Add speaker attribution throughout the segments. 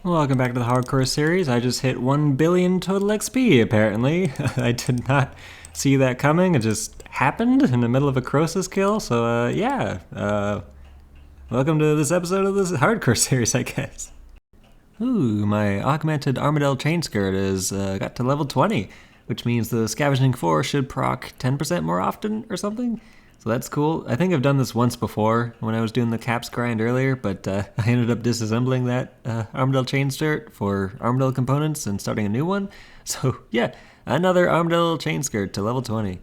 Speaker 1: Welcome back to the Hardcore series. I just hit 1 billion total XP, apparently. I did not see that coming. It just happened in the middle of a Croesus kill, so yeah. Welcome to this episode of this Hardcore series, I guess. Ooh, my augmented Armadillo chain skirt is got to level 20, which means the Scavenging 4 should proc 10% more often or something. So that's cool. I think I've done this once before when I was doing the caps grind earlier, but I ended up disassembling that Armadillo chain skirt for Armadillo components and starting a new one. So yeah, another Armadillo chain skirt to level 20.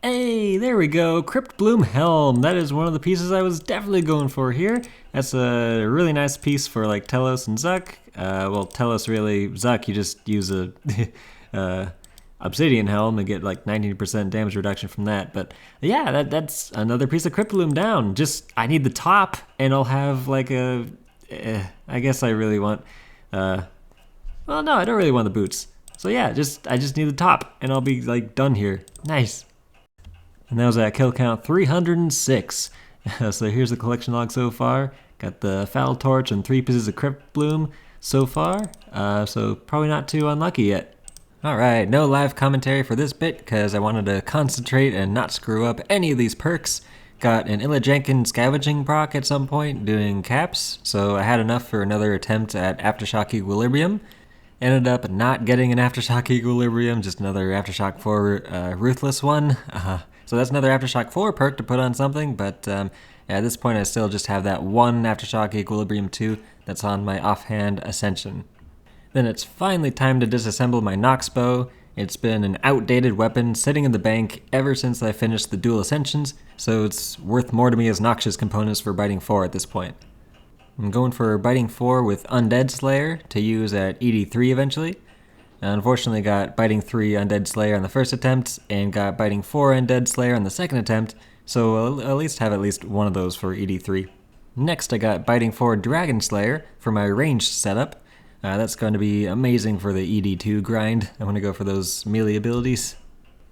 Speaker 1: Hey, there we go, Crypt Bloom Helm. That is one of the pieces I was definitely going for here. That's a really nice piece for like Telos and Zuck. Well, Telos really, Zuck, you just use a Obsidian Helm and get like 19% damage reduction from that. But yeah, that's another piece of Crypt Bloom down. Just, I need the top and I'll have like a, I guess I really want, well no, I don't really want the boots. So yeah, I just need the top and I'll be like done here. Nice. And that was at kill count 306. So here's the collection log so far. Got the Foul Torch and 3 pieces of Crypt Bloom so far. So probably not too unlucky yet. Alright, no live commentary for this bit because I wanted to concentrate and not screw up any of these perks. Got an Illa Jenkins scavenging proc at some point doing caps, so I had enough for another attempt at Aftershock Equilibrium. Ended up not getting an Aftershock Equilibrium, just another Aftershock 4 Ruthless one. So that's another Aftershock 4 perk to put on something, but yeah, at this point I still just have that one Aftershock Equilibrium 2 that's on my offhand Ascension. Then it's finally time to disassemble my Nox bow. It's been an outdated weapon sitting in the bank ever since I finished the dual Ascensions, so it's worth more to me as Noxious components for Biting 4 at this point. I'm going for Biting 4 with Undead Slayer to use at ED3 eventually. Unfortunately got Biting 3 Undead Slayer on the first attempt, and got Biting 4 Undead Slayer on the second attempt, so I'll at least have at least one of those for ED3. Next I got Biting 4 Dragon Slayer for my ranged setup. That's going to be amazing for the ED2 grind. I want to go for those melee abilities.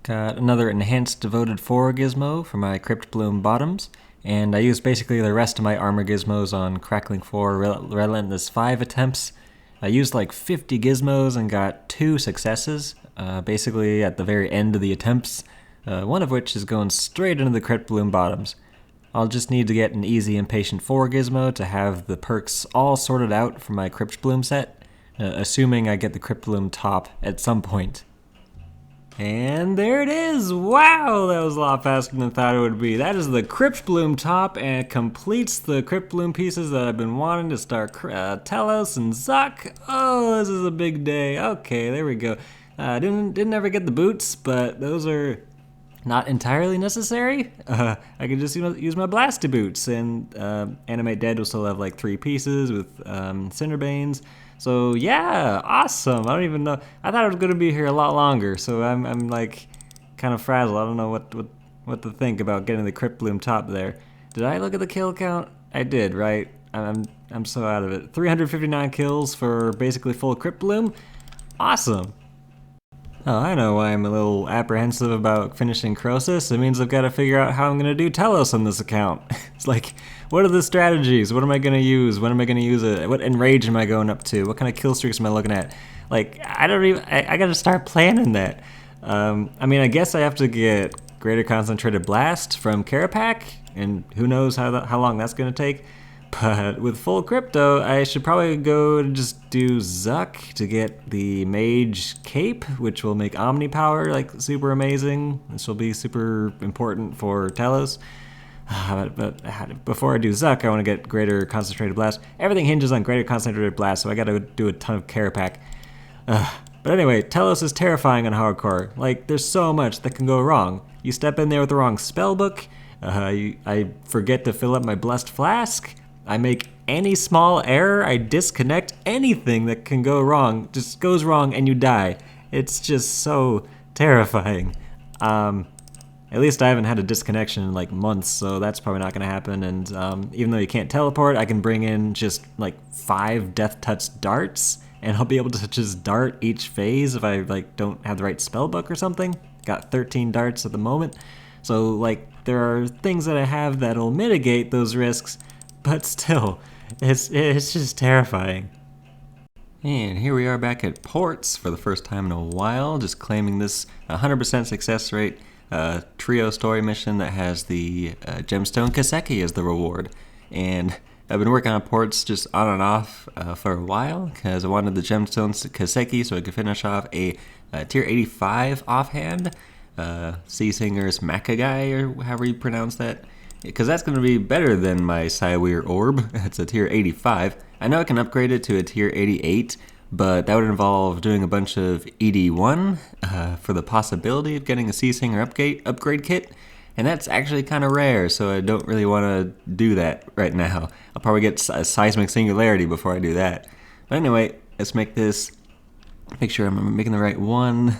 Speaker 1: Got another Enhanced Devoted 4 gizmo for my Crypt Bloom bottoms, and I used basically the rest of my armor gizmos on Crackling 4 Relentless 5 attempts. I used like 50 gizmos and got 2 successes, basically at the very end of the attempts, one of which is going straight into the Crypt Bloom bottoms. I'll just need to get an Easy Impatient 4 gizmo to have the perks all sorted out for my Crypt Bloom set, assuming I get the Crypt Bloom top at some point. And there it is! Wow, that was a lot faster than I thought it would be. That is the Crypt Bloom top, and it completes the Crypt Bloom pieces that I've been wanting to start Telos and Zuck. Oh, this is a big day. Okay, there we go. Didn't ever get the boots, but those are not entirely necessary. I can just use my Blasty boots, and Animate Dead will still have like 3 pieces with Cinderbanes. So yeah, awesome. I don't even know. I thought I was gonna be here a lot longer, so I'm like kind of frazzled. I don't know what to think about getting the Crypt Bloom top there. Did I look at the kill count? I did, right? I'm so out of it. 359 kills for basically full Crypt Bloom. Awesome. Oh, I know why I'm a little apprehensive about finishing Croesus. It means I've got to figure out how I'm going to do Telos on this account. It's like, what are the strategies? What am I going to use? When am I going to use it? What enrage am I going up to? What kind of kill streaks am I looking at? Like, I got to start planning that. I mean, I guess I have to get Greater Concentrated Blast from Carapac, and who knows how long that's going to take. But with full crypto, I should probably go to just do Zuck to get the Mage Cape, which will make Omni Power like super amazing. This will be super important for Telos. But before I do Zuck, I want to get Greater Concentrated Blast. Everything hinges on Greater Concentrated Blast, so I gotta do a ton of Carapac. But anyway, Telos is terrifying on Hardcore. Like, there's so much that can go wrong. You step in there with the wrong spellbook, I forget to fill up my Blessed Flask, I make any small error, I disconnect, anything that can go wrong just goes wrong and you die. It's just so terrifying. At least I haven't had a disconnection in like months, so that's probably not gonna happen. And even though you can't teleport, I can bring in just like 5 Death Touch darts, and I'll be able to just dart each phase if I like don't have the right spellbook or something. Got 13 darts at the moment. So like there are things that I have that'll mitigate those risks, but still, it's just terrifying. And here we are back at ports for the first time in a while, just claiming this 100% success rate trio story mission that has the gemstone Kaseki as the reward. And I've been working on ports just on and off for a while because I wanted the gemstone Kaseki so I could finish off a tier 85 offhand, Sea Singer's Makagai, or however you pronounce that. Because that's going to be better than my Cywir Orb. It's a tier 85. I know I can upgrade it to a tier 88, but that would involve doing a bunch of ED1 for the possibility of getting a Sea Singer upgrade kit, and that's actually kind of rare, so I don't really want to do that right now. I'll probably get a Seismic Singularity before I do that. But anyway, let's make sure I'm making the right one.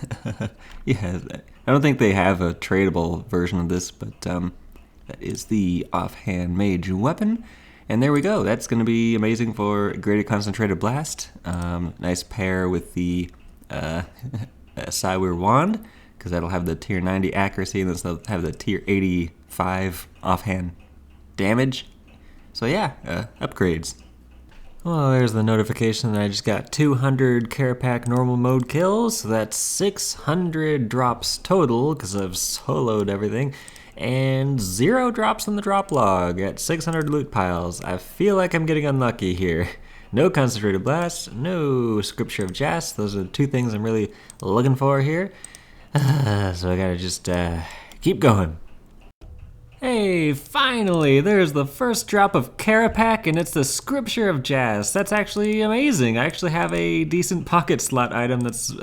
Speaker 1: Yeah, I don't think they have a tradable version of this, but that is the offhand mage weapon. And there we go. That's going to be amazing for Graded Concentrated Blast. Nice pair with the Cywir Wand, because that'll have the tier 90 accuracy, and this will have the tier 85 offhand damage. So yeah, upgrades. Well, there's the notification that I just got 200 Carapac normal mode kills. So that's 600 drops total, because I've soloed everything. And 0 drops in the drop log at 600 loot piles. I feel like I'm getting unlucky here. No Concentrated Blast, no Scripture of Jas. Those are the two things I'm really looking for here. So I gotta just keep going. Hey, finally, there's the first drop of Carapac, and it's the Scripture of Jas. That's actually amazing. I actually have a decent pocket slot item that's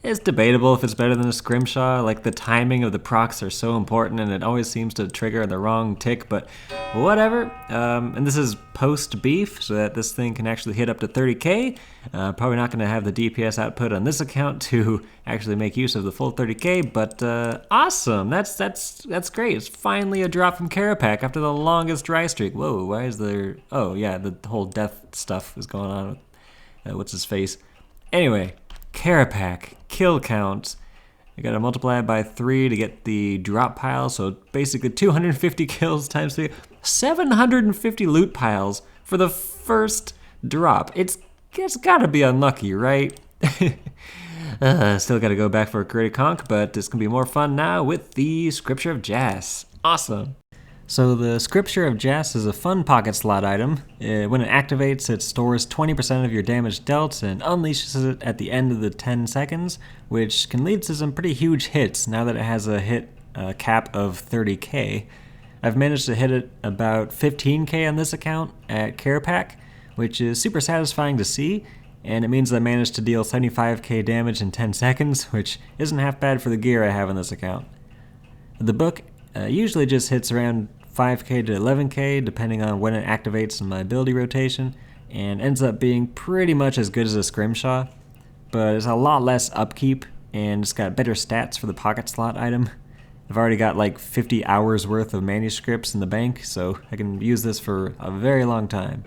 Speaker 1: it's debatable if it's better than a Scrimshaw. Like, the timing of the procs are so important, and it always seems to trigger the wrong tick, but whatever. And this is post-beef, so that this thing can actually hit up to 30k. Probably not going to have the DPS output on this account to actually make use of the full 30k, but awesome. That's great. It's finally a drop from Carapac after the longest dry streak. Whoa, why is there... Oh, yeah, the whole death stuff is going on with what's his face. Anyway, Carapac, kill count. I gotta multiply it by 3 to get the drop pile, so basically 250 kills times 3. 750 loot piles for the first drop. It's gotta be unlucky, right? Still gotta go back for a crit conk, but it's gonna be more fun now with the Scripture of Jas. Awesome. So the Scripture of Jas is a fun pocket slot item. When it activates, it stores 20% of your damage dealt and unleashes it at the end of the 10 seconds, which can lead to some pretty huge hits now that it has a hit cap of 30k. I've managed to hit it about 15k on this account at Carapac, which is super satisfying to see, and it means I managed to deal 75k damage in 10 seconds, which isn't half bad for the gear I have on this account. The book usually just hits around 5k to 11k depending on when it activates in my ability rotation, and ends up being pretty much as good as a Scrimshaw, but it's a lot less upkeep and it's got better stats for the pocket slot item. I've already got like 50 hours worth of manuscripts in the bank, so I can use this for a very long time.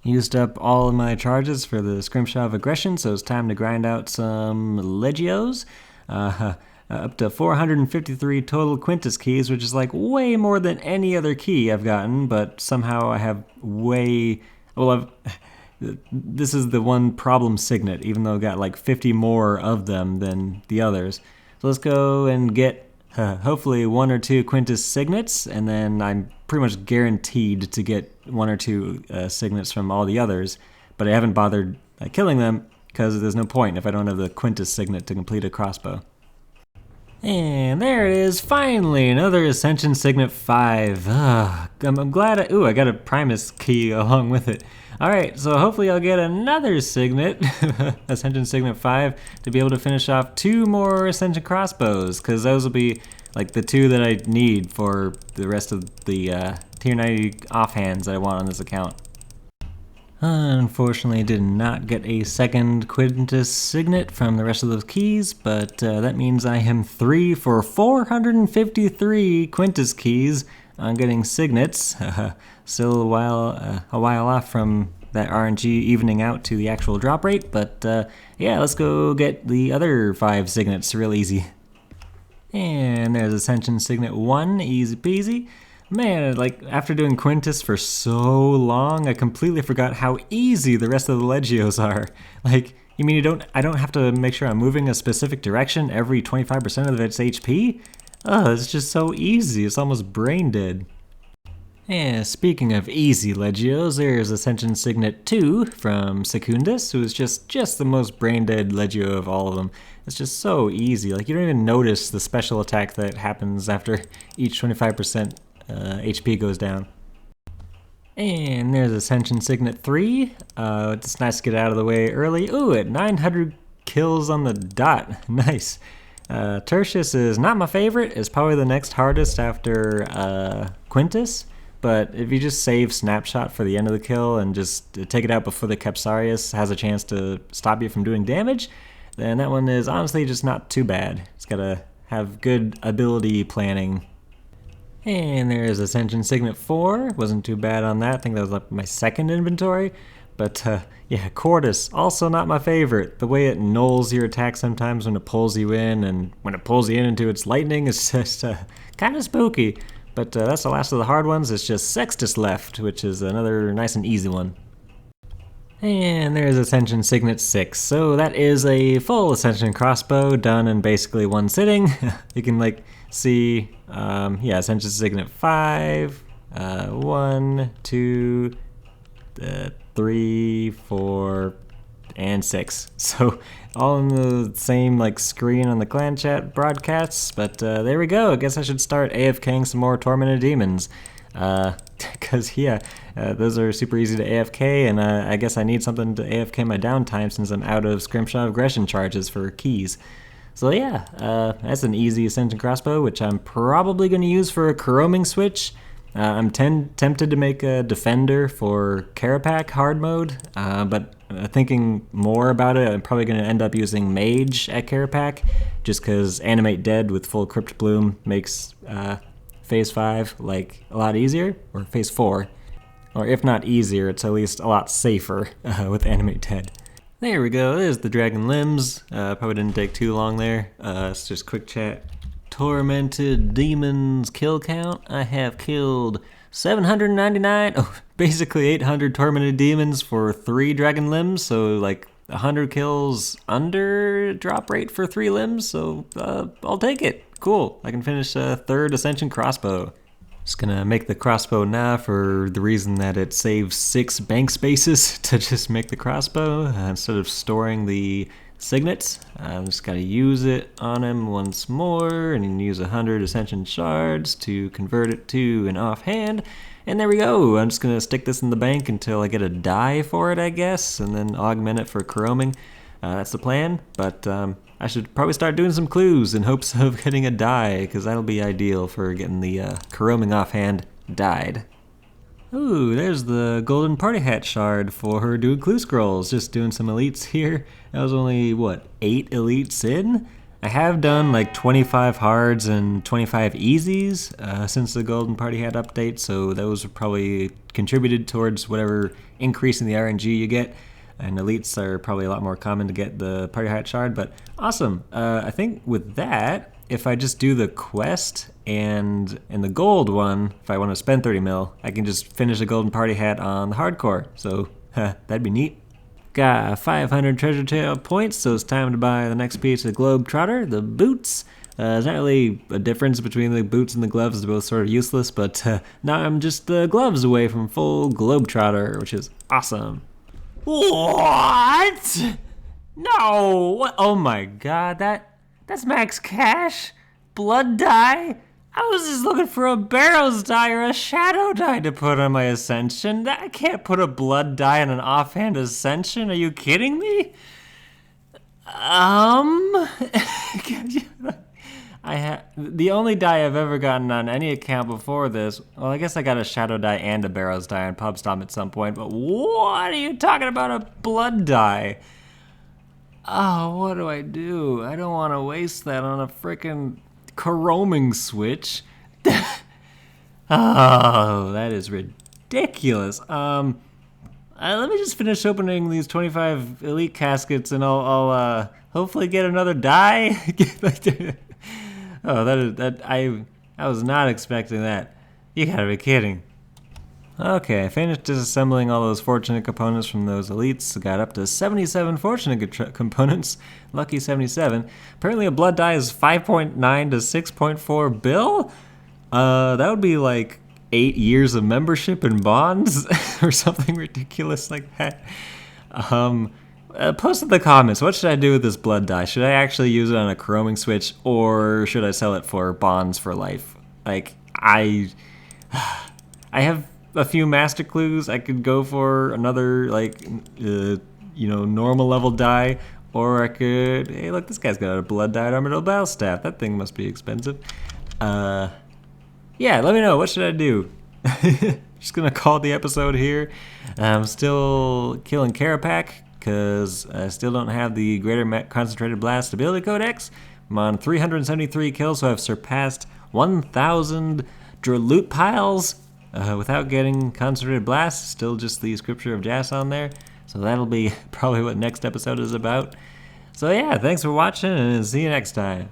Speaker 1: Used up all of my charges for the Scrimshaw of Aggression, so it's time to grind out some Legios. Up to 453 total Quintus keys, which is like way more than any other key I've gotten, but somehow I have this is the one problem signet, even though I got like 50 more of them than the others. So let's go and get hopefully 1 or 2 Quintus signets, and then I'm pretty much guaranteed to get 1 or 2 signets from all the others, but I haven't bothered killing them because there's no point if I don't have the Quintus signet to complete a crossbow. And there it is, finally, another Ascension Signet 5. I'm glad I got a Primus key along with it. Alright, so hopefully I'll get another Signet, Ascension Signet 5, to be able to finish off 2 more Ascension crossbows, because those will be like the 2 that I need for the rest of the tier 90 offhands that I want on this account. Unfortunately, I did not get a second Quintus Signet from the rest of those keys, but that means I am 3 for 453 Quintus keys on getting Signets. Still a while off from that RNG evening out to the actual drop rate, but yeah, let's go get the other 5 Signets real easy. And there's Ascension Signet 1, easy peasy. Man, like after doing Quintus for so long, I completely forgot how easy the rest of the Legios are. Like, you mean I don't have to make sure I'm moving a specific direction every 25% of its HP? Oh, it's just so easy, it's almost brain dead. And speaking of easy Legios, there's Ascension Signet 2 from Secundus, who is just the most brain dead Legio of all of them. It's just so easy, like you don't even notice the special attack that happens after each 25% HP goes down. And there's Ascension Signet 3. It's nice to get out of the way early. Ooh, at 900 kills on the dot. Nice. Tertius is not my favorite. It's probably the next hardest after Quintus. But if you just save Snapshot for the end of the kill and just take it out before the Capsarius has a chance to stop you from doing damage, then that one is honestly just not too bad. It's gotta have good ability planning. And there's Ascension Signet 4. Wasn't too bad on that. I think that was like my second inventory. But yeah, Cordis, also not my favorite. The way it nulls your attack sometimes when it pulls you in, and when it pulls you in into its lightning is just kind of spooky. But that's the last of the hard ones. It's just Sextus left, which is another nice and easy one. And there's Ascension Signet 6. So that is a full Ascension crossbow done in basically one sitting. You can like see, yeah, Ascension Signet 5, 1, 2, 3, 4, and 6. So all on the same like screen on the clan chat broadcasts, but there we go. I guess I should start AFKing some more Tormented Demons. Because yeah, those are super easy to AFK, and I guess I need something to AFK my downtime since I'm out of Scrimshaw aggression charges for keys. So yeah, that's an easy Ascension crossbow, which I'm probably going to use for a Coroming switch. I'm tempted to make a Defender for Carapac hard mode, but thinking more about it, I'm probably going to end up using Mage at Carapac, just because Animate Dead with full Crypt Bloom makes Phase 5 like a lot easier, or Phase 4. Or if not easier, it's at least a lot safer with Animate Dead. There we go, there's the Dragon Limbs. Probably didn't take too long there. It's just quick chat. Tormented Demons kill count. I have killed 799, basically 800 Tormented Demons for 3 Dragon Limbs, so like 100 kills under drop rate for 3 limbs, so I'll take it. Cool, I can finish a 3rd Ascension crossbow. Just gonna make the crossbow now for the reason that it saves 6 bank spaces to just make the crossbow instead of storing the signets. I'm just gotta use it on him once more, and you can use 100 Ascension shards to convert it to an offhand. And there we go. I'm just gonna stick this in the bank until I get a die for it, I guess, and then augment it for Coroming. That's the plan, but I should probably start doing some clues in hopes of getting a die, because that'll be ideal for getting the Coroming offhand died. Ooh, there's the golden party hat shard for her doing clue scrolls. Just doing some elites here. That was only, what, 8 elites in? I have done like 25 hards and 25 easies since the golden party hat update, so those probably contributed towards whatever increase in the RNG you get. And elites are probably a lot more common to get the party hat shard, but awesome. I think with that, if I just do the quest and in the gold one, if I want to spend 30 mil, I can just finish a golden party hat on the hardcore. So that'd be neat. Got 500 treasure tail points, so it's time to buy the next piece of Globetrotter, the boots. There's not really a difference between the boots and the gloves. They're both sort of useless, but now I'm just the gloves away from full Globetrotter, which is awesome. What? No! What? Oh my god, that's max cash? Blood dye? I was just looking for a Barrows dye or a Shadow dye to put on my Ascension. I can't put a blood dye on an offhand Ascension. Are you kidding me? The only dye I've ever gotten on any account before this, well, I guess I got a Shadow dye and a Barrows dye on PubStomp at some point, but what are you talking about, a blood dye? Oh, what do? I don't want to waste that on a frickin' Coroming switch. Oh, that is ridiculous. Let me just finish opening these 25 elite caskets, and I'll hopefully get another die. Oh, I was not expecting that. You gotta be kidding. Okay, I finished disassembling all those fortunate components from those elites. Got up to 77 fortunate components. Lucky 77. Apparently a blood dye is 5.9 to 6.4 bill? That would be like 8 years of membership in bonds or something ridiculous like that. Post in the comments, what should I do with this blood dye? Should I actually use it on a chroming switch, or should I sell it for bonds for life? Like, I have a few master clues. I could go for another, like, normal level dye, or I could, hey, look, this guy's got a blood dyed armored battle staff. That thing must be expensive. Yeah, let me know. What should I do? Just gonna call the episode here. I'm still killing Carapac because I still don't have the Greater Concentrated Blast Ability Codex. I'm on 373 kills, so I've surpassed 1,000 loot piles without getting Concentrated Blast. Still just the Scripture of Jas on there. So that'll be probably what next episode is about. So yeah, thanks for watching, and see you next time.